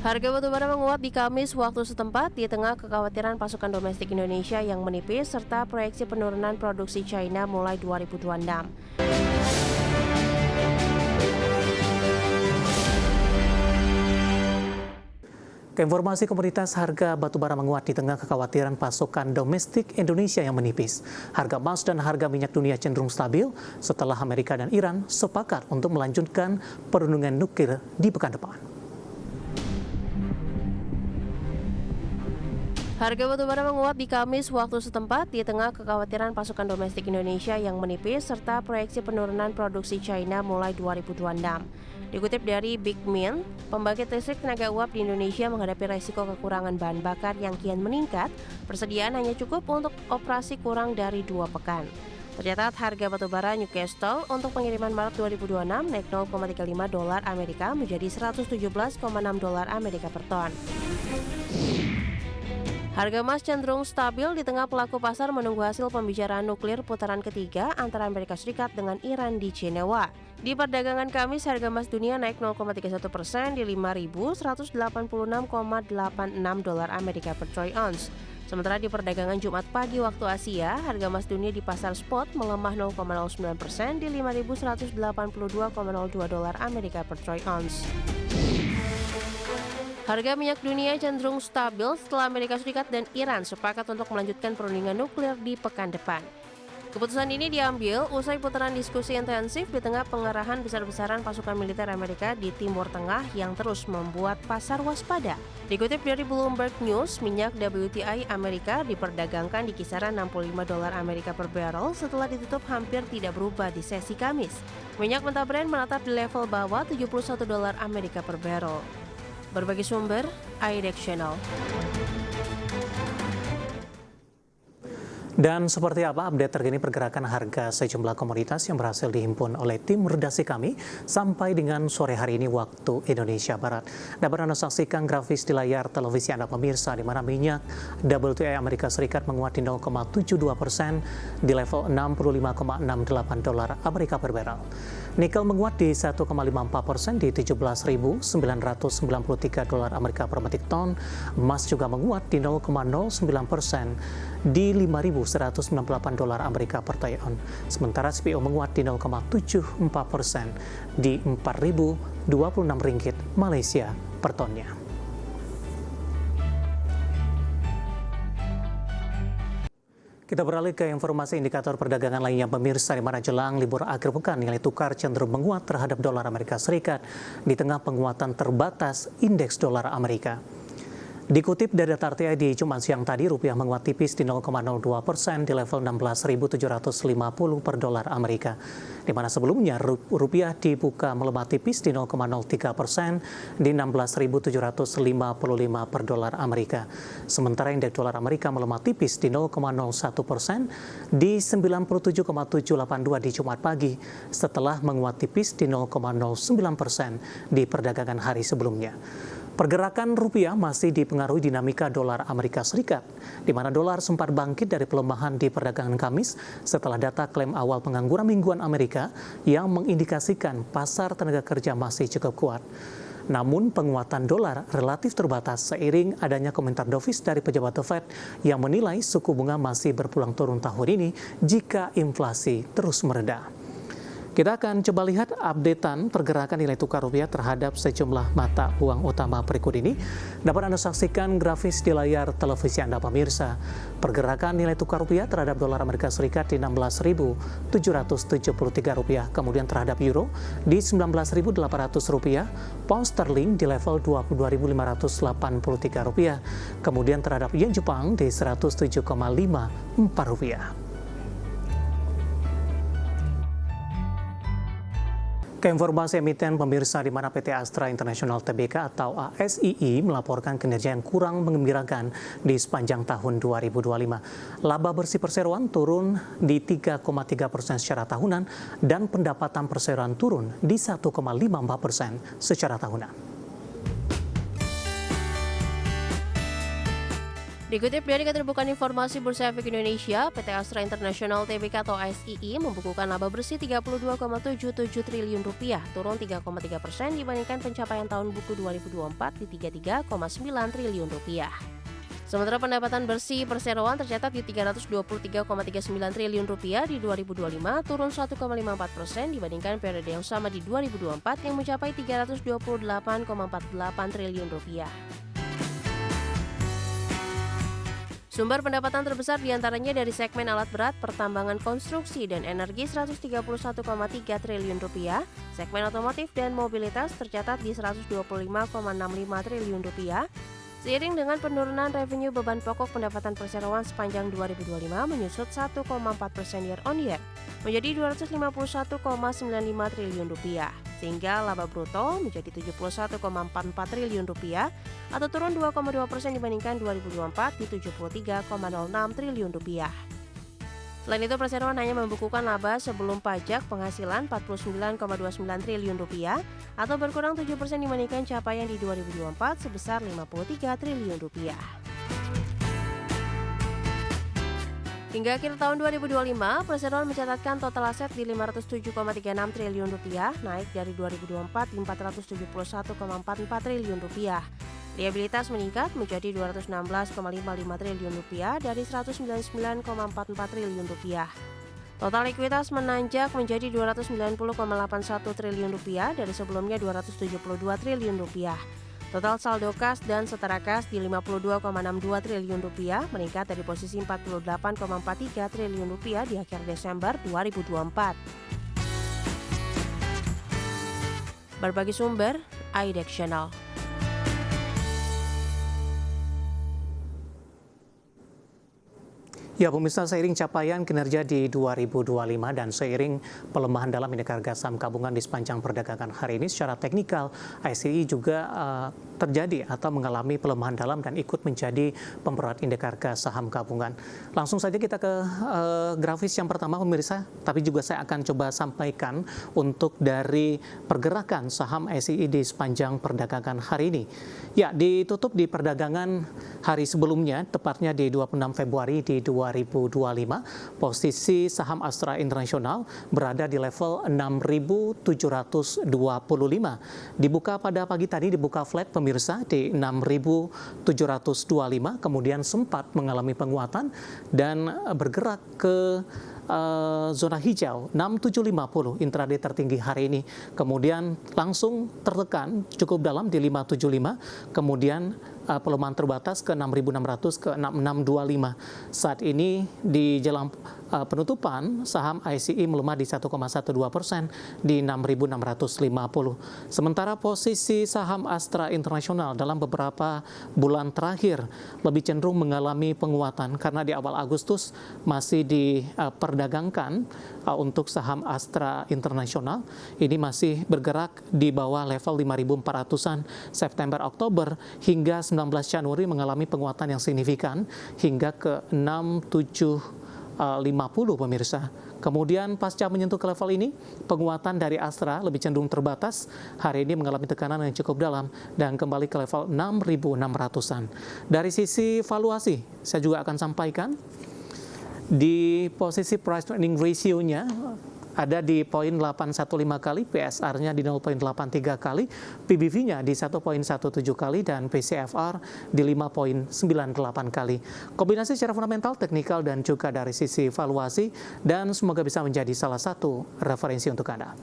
Harga batubara menguat di Kamis waktu setempat di tengah kekhawatiran pasokan domestik Indonesia yang menipis serta proyeksi penurunan produksi China mulai 2026. Keinformasi komoditas harga batubara menguat di tengah kekhawatiran pasokan domestik Indonesia yang menipis. Harga emas dan harga minyak dunia cenderung stabil setelah Amerika dan Iran sepakat untuk melanjutkan perundingan nuklir di pekan depan. Harga batubara menguat di Kamis waktu setempat di tengah kekhawatiran pasokan domestik Indonesia yang menipis serta proyeksi penurunan produksi China mulai 2026. Dikutip dari Big Mint, pembangkit listrik tenaga uap di Indonesia menghadapi resiko kekurangan bahan bakar yang kian meningkat, persediaan hanya cukup untuk operasi kurang dari 2 pekan. Tercatat harga batubara Newcastle untuk pengiriman Maret 2026 naik 0,35 dolar Amerika menjadi 117,6 dolar Amerika per ton. Harga emas cenderung stabil di tengah pelaku pasar menunggu hasil pembicaraan nuklir putaran ketiga antara Amerika Serikat dengan Iran di Jenewa. Di perdagangan Kamis, harga emas dunia naik 0,31% di 5.186,86 dolar Amerika per troy ounce. Sementara di perdagangan Jumat pagi waktu Asia, harga emas dunia di pasar spot melemah 0,09% di 5.182,02 dolar Amerika per troy ounce. Harga minyak dunia cenderung stabil setelah Amerika Serikat dan Iran sepakat untuk melanjutkan perundingan nuklir di pekan depan. Keputusan ini diambil usai putaran diskusi intensif di tengah pengerahan besar-besaran pasukan militer Amerika di Timur Tengah yang terus membuat pasar waspada. Dikutip dari Bloomberg News, minyak WTI Amerika diperdagangkan di kisaran 65 dolar Amerika per barrel setelah ditutup hampir tidak berubah di sesi Kamis. Minyak mentah Brent menetap di level bawah 71 dolar Amerika per barrel. Berbagai sumber, IDX Channel. Dan seperti apa update terkini pergerakan harga sejumlah komoditas yang berhasil dihimpun oleh tim redaksi kami sampai dengan sore hari ini waktu Indonesia Barat. Dapat Anda saksikan grafis di layar televisi Anda pemirsa, di mana minyak WTI Amerika Serikat menguat di 0,72% di level 65,68 dolar Amerika per barrel. Nikel menguat di 1,54% di 17.993 dolar Amerika per metrik ton. Emas juga menguat di 0,09% di 5.198 dolar Amerika per troy ounce. Sementara CPO menguat di 0,74% di 4.026 ringgit Malaysia per tonnya. Kita beralih ke informasi indikator perdagangan lainnya pemirsa, di mana jelang libur akhir pekan nilai tukar cenderung menguat terhadap dolar Amerika Serikat di tengah penguatan terbatas indeks dolar Amerika. Dikutip dari data RTI di Jumat siang tadi, rupiah menguat tipis di 0,02% di level 16.750 per dolar Amerika. Di mana sebelumnya rupiah dibuka melemah tipis di 0,03% di 16.755 per dolar Amerika. Sementara indeks dolar Amerika melemah tipis di 0,01% di 97,782 di Jumat pagi setelah menguat tipis di 0,09% di perdagangan hari sebelumnya. Pergerakan rupiah masih dipengaruhi dinamika dolar Amerika Serikat, di mana dolar sempat bangkit dari pelemahan di perdagangan Kamis setelah data klaim awal pengangguran mingguan Amerika yang mengindikasikan pasar tenaga kerja masih cukup kuat. Namun penguatan dolar relatif terbatas seiring adanya komentar dovish dari pejabat The Fed yang menilai suku bunga masih berpulang turun tahun ini jika inflasi terus mereda. Kita akan coba lihat updatean pergerakan nilai tukar rupiah terhadap sejumlah mata uang utama berikut ini. Dapat Anda saksikan grafis di layar televisi Anda pemirsa. Pergerakan nilai tukar rupiah terhadap dolar Amerika Serikat di 16.773 rupiah, kemudian terhadap euro di 19.800 rupiah, pound sterling di level 22.583 rupiah, kemudian terhadap yen Jepang di 107,54 rupiah. Keinformasi emiten pemirsa, di mana PT Astra International Tbk atau ASII melaporkan kinerja yang kurang menggembirakan di sepanjang tahun 2025. Laba bersih perseroan turun di 3,3% secara tahunan dan pendapatan perseroan turun di 1,54% secara tahunan. Dikutip dari Keterbukaan Informasi Bursa Efek Indonesia, PT Astra International Tbk atau ASII membukukan laba bersih Rp32,77 triliun, turun 3,3% dibandingkan pencapaian tahun buku 2024 di Rp33,9 triliun. Sementara pendapatan bersih perseroan tercatat di Rp323,39 triliun di 2025, turun 1,54% dibandingkan periode yang sama di 2024 yang mencapai Rp328,48 triliun. Sumber pendapatan terbesar diantaranya dari segmen alat berat, pertambangan konstruksi, dan energi Rp131,3 triliun, segmen otomotif dan mobilitas tercatat di Rp125,65 triliun, seiring dengan penurunan revenue beban pokok pendapatan perseroan sepanjang 2025 menyusut 1,4% year on year menjadi Rp251,95 triliun, sehingga laba bruto menjadi Rp71,44 triliun atau turun 2,2% dibandingkan 2024 di Rp73,06 triliun. Selain itu, perseroan hanya membukukan laba sebelum pajak penghasilan Rp49,29 triliun atau berkurang 7% dibandingkan capaian di 2024 sebesar Rp53 triliun. Hingga akhir tahun 2025, perseroan mencatatkan total aset di Rp507,36 triliun, naik dari 2024 di Rp471,44 triliun. Liabilitas meningkat menjadi Rp216,55 triliun dari Rp199,44 triliun. Total likuiditas menanjak menjadi Rp290,81 triliun dari sebelumnya Rp272 triliun. Total saldo kas dan setara kas di Rp52,62 triliun, meningkat dari posisi Rp48,43 triliun di akhir Desember 2024. Berbagi sumber, IDEX Channel. Ya, pemirsa, seiring capaian kinerja di 2025 dan seiring pelemahan dalam indeks harga saham gabungan di sepanjang perdagangan hari ini, secara teknikal ASII juga terjadi atau mengalami pelemahan dalam dan ikut menjadi pemberat indeks harga saham gabungan. Langsung saja kita ke grafis yang pertama, pemirsa, tapi juga saya akan coba sampaikan untuk dari pergerakan saham ASII di sepanjang perdagangan hari ini. Ya, ditutup di perdagangan hari sebelumnya, tepatnya di 26 Februari di 2025, posisi saham Astra International berada di level 6.725. Dibuka pada pagi tadi, dibuka flat pemirsa di 6.725, kemudian sempat mengalami penguatan dan bergerak ke zona hijau 6750 intraday tertinggi hari ini, kemudian langsung tertekan cukup dalam di 575, kemudian pelemahan terbatas ke 6.600 ke 6625. Saat ini di jelang penutupan saham ASII melemah di 1,12% di 6.650. Sementara posisi saham Astra International dalam beberapa bulan terakhir lebih cenderung mengalami penguatan karena di awal Agustus masih diperdagangkan untuk saham Astra International ini masih bergerak di bawah level 5.400-an. September Oktober hingga 19 Januari mengalami penguatan yang signifikan hingga ke 6750 pemirsa. Kemudian pasca menyentuh ke level ini, penguatan dari Astra lebih cenderung terbatas. Hari ini mengalami tekanan yang cukup dalam dan kembali ke level 6.600-an. Dari sisi valuasi, saya juga akan sampaikan di posisi price to earning ratio-nya ada di 0,815 kali, PSR-nya di 0,83 kali, PBV-nya di 1,17 kali, dan PCFR di 5,98 kali. Kombinasi secara fundamental, teknikal, dan juga dari sisi valuasi, dan semoga bisa menjadi salah satu referensi untuk Anda.